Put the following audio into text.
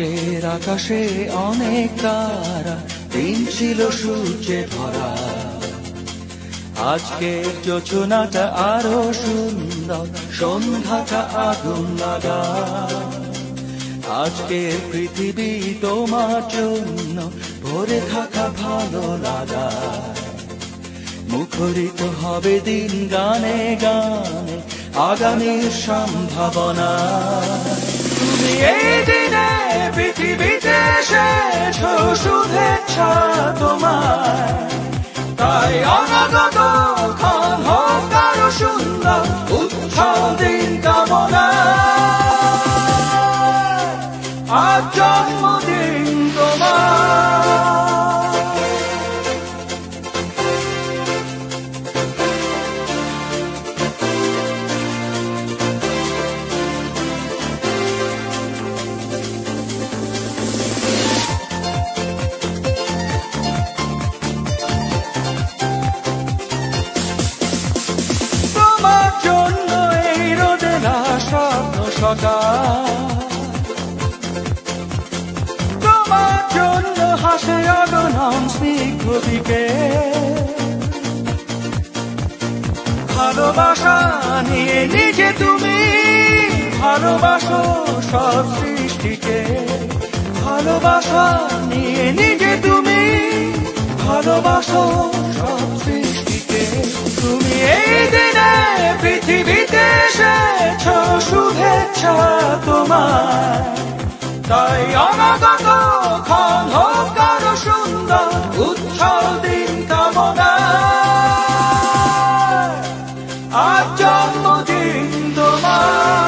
রাতের আকাশে অনেক তারা, দিন ছিল সূর্যে ভরা। আজকের যোচনাটা আরো সুন্দর, সন্ধ্যাটা আগুন লাগা। আজকের পৃথিবী তোমার জন্য ভরে থাকা ভালো লাগা। মুখরিত হবে দিন গানে গানে, আগামীর সম্ভাবনা। তুমি এই দিনে পৃথিবীতে এসেছো, শুভেচ্ছা তোমার। তাই অনাগত ক্ষণ হোক আরো সুন্দর, উৎসব দিন কামনা। আজ জন্মদিন তোমার। তোমার জন্য হাসে অগণন স্নিগ্ধ দিকে। ভালোবাসা নিয়ে নিজে তুমি ভালোবাসো সব সৃষ্টিকে। ভালোবাসা নিয়ে নিজে তুমি ভালোবাসো সব সৃষ্টিকে। তুমি এই দিনে পৃথিবীতে এসেছো, শুভেচ্ছা তোমার। তাই অনাগত ক্ষণ হোক আরো সুন্দর, উৎসব দিন কামনা। আজ জন্মদিন তোমার।